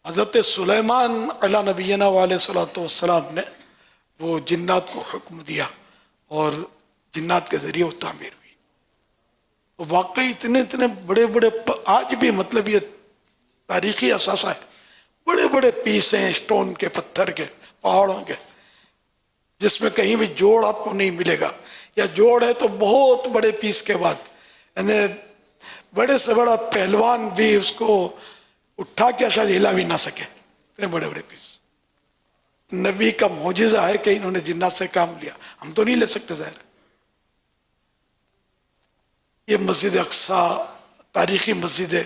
حضرت سلیمان علیہ نبینا علیہ صلاۃ والسلام نے وہ جنات کو حکم دیا اور جنات کے ذریعے وہ تعمیر ہوئی. واقعی اتنے بڑے بڑے آج بھی مطلب یہ تاریخی اثاثہ ہے. بڑے بڑے پیس ہیں اسٹون کے، پتھر کے، پہاڑوں کے، جس میں کہیں بھی جوڑ آپ کو نہیں ملے گا، یا جوڑ ہے تو بہت بڑے پیس کے بعد، یعنی بڑے سے بڑا پہلوان بھی اس کو اٹھا کے شاید ہلا بھی نہ سکے، اتنے بڑے بڑے پیس. نبی کا معجزہ ہے کہ انہوں نے جنات سے کام لیا، ہم تو نہیں لے سکتے ظاہر. یہ مسجد اقصی تاریخی مسجد ہے،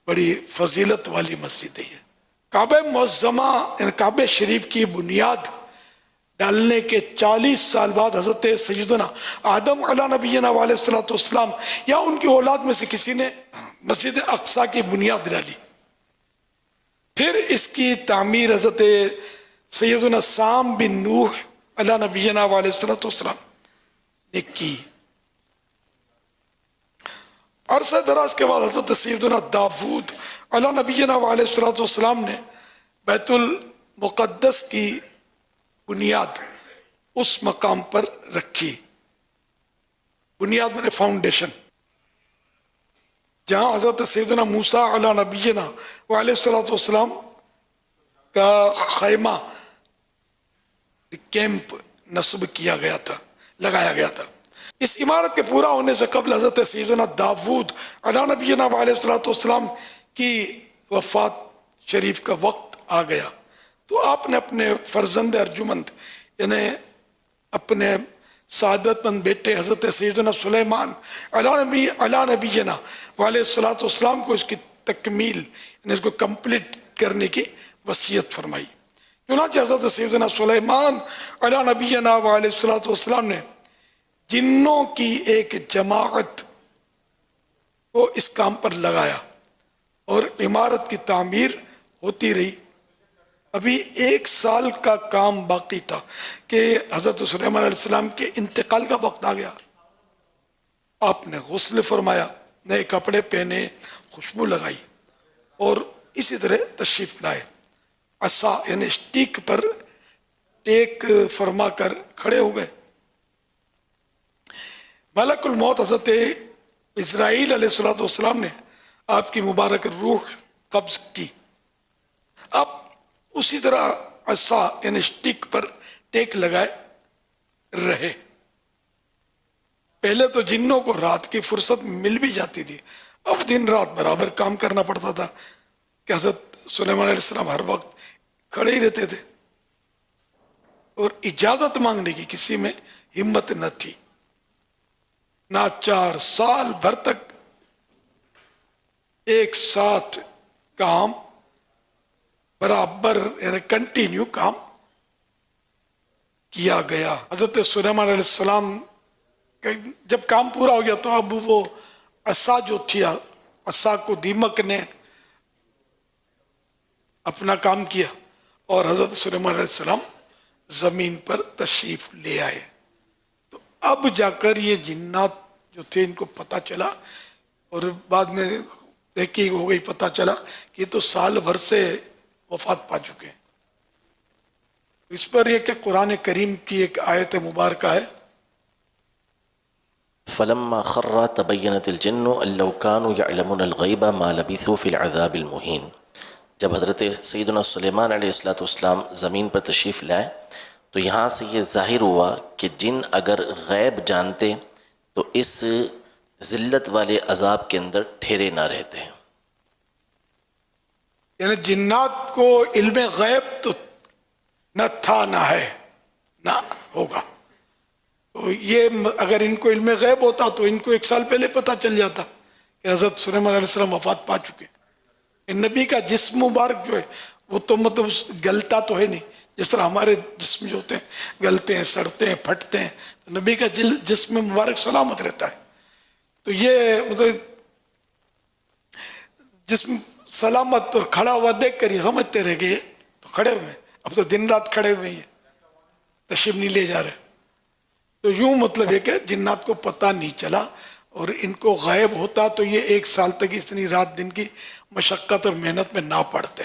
بڑی فضیلت والی مسجد ہے. یہ کعبہ معظمہ یعنی کعبہ شریف کی بنیاد ڈالنے کے 40 سال بعد حضرت سیدنا آدم علیہ نبینا علیہ الصلوۃ والسلام یا ان کی اولاد میں سے کسی نے مسجد اقصی کی بنیاد ڈالی. پھر اس کی تعمیر حضرت سیدنا سام بن نوح علیہ نبینا علیہ الصلوۃ والسلام نے کی. عرصہ دراز کے بعد حضرت سیدنا داود علیہ نبینا علیہ الصلوۃ والسلام نے بیت المقدس کی بنیاد اس مقام پر رکھی. بنیاد میں نے فاؤنڈیشن، جہاں حضرت سیدنا موسیٰ علیہ نبینا علیہ الصلوۃ والسلام کا خیمہ کیمپ نصب کیا گیا تھا، لگایا گیا تھا. اس عمارت کے پورا ہونے سے قبل حضرت سیدنا داود علیہ نبینا علیہ الصلوۃ والسلام کی وفات شریف کا وقت آ گیا، تو آپ نے اپنے فرزند ارجمند یعنی اپنے سعادت مند بیٹے حضرت سیدنا سلیمان علیہ نبینا علیہ الصلوۃ والسلام کو اس کی تکمیل یعنی اس کو کمپلیٹ کرنے کی وصیت فرمائی. چنانچہ حضرت سیدنا سلیمان علیہ نبینا علیہ الصلوۃ والسلام نے جنوں کی ایک جماعت کو اس کام پر لگایا اور عمارت کی تعمیر ہوتی رہی. ابھی 1 سال کا کام باقی تھا کہ حضرت سلیمان علیہ السلام کے انتقال کا وقت آ گیا. آپ نے غسل فرمایا، نئے کپڑے پہنے، خوشبو لگائی اور اسی طرح تشریف لائے. عصا یعنی اسٹیک پر ٹیک فرما کر کھڑے ہو گئے. ملک الموت حضرت اسرائیل علیہ الصلوۃ والسلام نے آپ کی مبارک روح قبض کی. آپ اسی طرح عصا یعنی اسٹک پر ٹیک لگائے رہے. پہلے تو جنوں کو رات کی فرصت مل بھی جاتی تھی، اب دن رات برابر کام کرنا پڑتا تھا کہ حضرت سلیمان علیہ السلام ہر وقت کھڑے ہی رہتے تھے اور اجازت مانگنے کی کسی میں ہمت نہ تھی. ناچار سال بھر تک ایک ساتھ کام برابر یعنی کنٹینیو کام کیا گیا. حضرت سلیمان علیہ السلام جب کام پورا ہو گیا تو اب وہ عصا جو تھی، عصا کو دیمک نے اپنا کام کیا اور حضرت سلیمان علیہ السلام زمین پر تشریف لے آئے. تو اب جا کر یہ جنات جو تھے ان کو پتہ چلا اور بعد میں تحقیق ہو گئی، پتہ چلا کہ یہ تو سال بھر سے وفات پا چکے ہیں. اس پر یہ کہ قرآن کریم کی ایک آیت مبارکہ ہے، فلما خر تبینت الجن ان لو كانوا يعلمون الغیب ما لبثوا في العذاب المہین. جب حضرت سیدنا سلیمان علیہ الصلوۃ والسلام زمین پر تشریف لائے تو یہاں سے یہ ظاہر ہوا کہ جن اگر غیب جانتے تو اس ذلت والے عذاب کے اندر ٹھہرے نہ رہتے. یعنی جنات کو علم غیب تو نہ تھا، نہ ہے، نہ ہوگا. تو یہ اگر ان کو علم غیب ہوتا تو ان کو 1 سال پہلے پتہ چل جاتا کہ حضرت سلیمان علیہ السلام وفات پا چکے. نبی کا جسم مبارک جو ہے وہ تو مطلب گلتا تو ہے نہیں، جس طرح ہمارے جسم جو ہوتے ہیں گلتے ہیں، سڑتے ہیں، پھٹتے ہیں. تو نبی کا جسم مبارک سلامت رہتا ہے. تو یہ مطلب جسم سلامت اور کھڑا ہوا دیکھ کر یہ سمجھتے رہ گئے تو کھڑے ہوئے. اب تو دن رات کھڑے ہوئے ہیں، تشریف نہیں لے جا رہے. تو یوں مطلب ہے کہ جنات کو پتہ نہیں چلا، اور ان کو غائب ہوتا تو یہ 1 سال تک اتنی رات دن کی مشقت اور محنت میں نہ پڑتے.